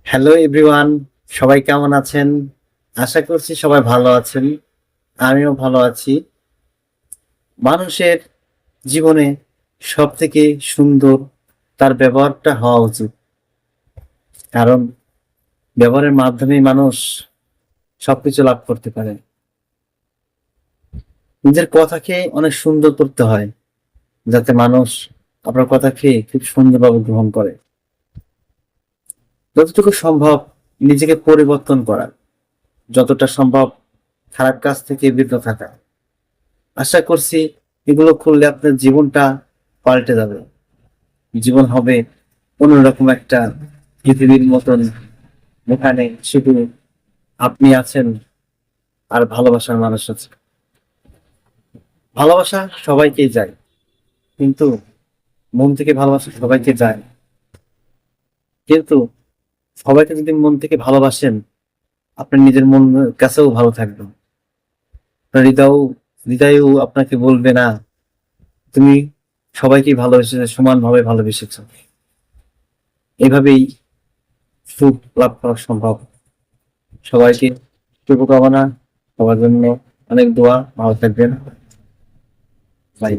Hello everyone, সবাই কেমন আছেন? আশা করছি সবাই ভালো আছেন। আমিও ভালো আছি। মানুষের জীবনে সবথেকে সুন্দর তার ব্যবহারটা হওয়া উচিত। কারণ ব্যবহারের মাধ্যমেই মানুষ সবকিছু লাভ করতে পারে। নিজের কথাকে অনেক সুন্দর করতে হয়, যাতে মানুষ আপনার কথাকে খুব সুন্দরভাবে গ্রহণ করে। যতটুকু সম্ভব নিজেকে পরিবর্তন করা, যতটা সম্ভব খারাপ কাজ থেকে বিরত থাকা। আশা করছি এগুলো করলে আপনার জীবনটা পাল্টে যাবে। জীবন হবে অন্যরকম একটা পৃথিবীর মতন, যেখানে শুধু আপনি আছেন আর ভালোবাসার মানুষ আছে। ভালোবাসা সবাইকেই যায়, কিন্তু মন থেকে ভালোবাসা সবাইকে যায়। কিন্তু সবাইকে যদি মন থেকে ভালোবাসেন, আপনার নিজের মন কাছেও ভালো থাকবেন। আপনার হৃদয়ও আপনাকে বলবে না তুমি সবাইকে ভালোবেসেছো, সমানভাবে ভালোবেসেছো। এভাবেই সুখ লাভ করা সম্ভব। সবাইকে শুভকামনা, সবার জন্য অনেক দোয়া। ভালো থাকবেন। বাই।